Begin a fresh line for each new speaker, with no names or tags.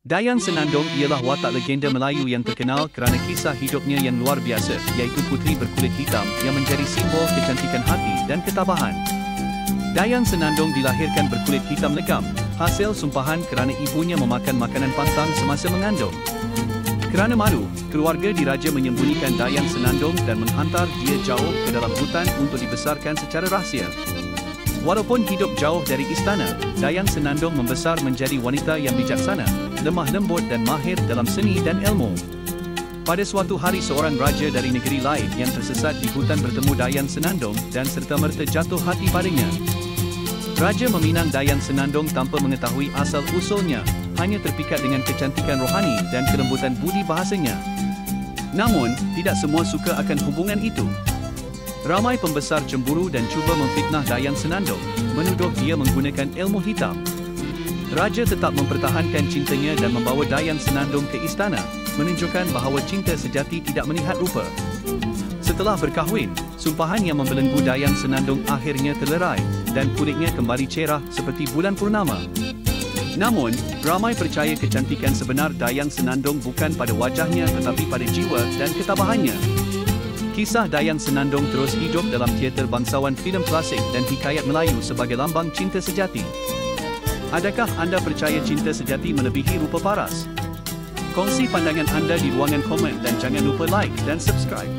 Dayang Senandong ialah watak legenda Melayu yang terkenal kerana kisah hidupnya yang luar biasa, iaitu puteri berkulit hitam yang menjadi simbol kecantikan hati dan ketabahan. Dayang Senandong dilahirkan berkulit hitam legam, hasil sumpahan kerana ibunya memakan makanan pantang semasa mengandung. Kerana malu, keluarga diraja menyembunyikan Dayang Senandong dan menghantar dia jauh ke dalam hutan untuk dibesarkan secara rahsia. Walaupun hidup jauh dari istana, Dayang Senandong membesar menjadi wanita yang bijaksana, lemah lembut dan mahir dalam seni dan ilmu. Pada suatu hari seorang raja dari negeri lain yang tersesat di hutan bertemu Dayang Senandong dan serta-merta jatuh hati padanya. Raja meminang Dayang Senandong tanpa mengetahui asal-usulnya, hanya terpikat dengan kecantikan rohani dan kelembutan budi bahasanya. Namun, tidak semua suka akan hubungan itu. Ramai pembesar cemburu dan cuba memfitnah Dayang Senandong, menuduh dia menggunakan ilmu hitam. Raja tetap mempertahankan cintanya dan membawa Dayang Senandong ke istana, menunjukkan bahawa cinta sejati tidak melihat rupa. Setelah berkahwin, sumpahan yang membelenggu Dayang Senandong akhirnya terlerai, dan kulitnya kembali cerah seperti bulan purnama. Namun, ramai percaya kecantikan sebenar Dayang Senandong bukan pada wajahnya tetapi pada jiwa dan ketabahannya. Kisah Dayang Senandong terus hidup dalam teater bangsawan, filem klasik dan hikayat Melayu sebagai lambang cinta sejati. Adakah anda percaya cinta sejati melebihi rupa paras? Kongsi pandangan anda di ruangan komen dan jangan lupa like dan subscribe.